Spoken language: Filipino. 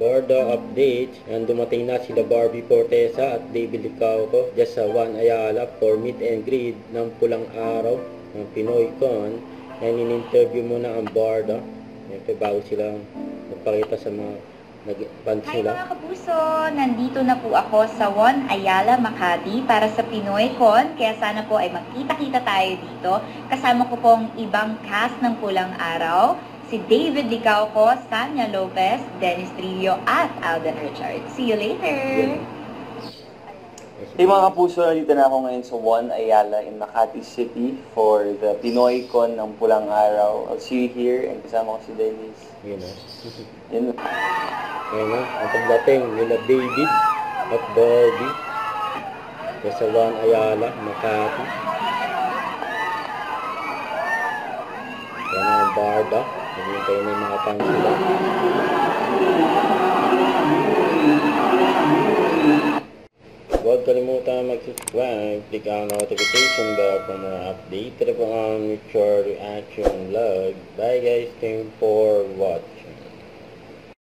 Barda update. Yan, dumating na sila Barbie Fortesa at David Licauco just sa Juan Ayala for meet and greet ng pulang araw ng Pinoy Con. Yan, in-interview muna ang Barda. Yan, bago sila magpakita sa mga nag-fans Hi nila. mga kapuso! Nandito na po ako sa Juan Ayala, Makati para sa Pinoy Con. Kaya sana po ay magkita-kita tayo dito. Kasama ko pong ibang cast ng Pulang Araw. Si David Licauco, Sanya Lopez, Dennis Trillo, at Alden Richards. See you later! Hey mga kapuso, nandito na ako ngayon sa Juan Ayala in Makati City for the Pinoy Con ng Pulang Araw. I'll see you here and kasama ko si Dennis. Yun o. Yun. Ngayon na, ang pagdating nila David at Barbie sa Juan Ayala, Makati. Yan ang Barda. Nagintay na yung mga fans nila. Huwag kalimutan mag-subscribe, click ang notification bell for more update. Ito po ang Mutual Reaction Vlog. Bye guys, thank you for watching.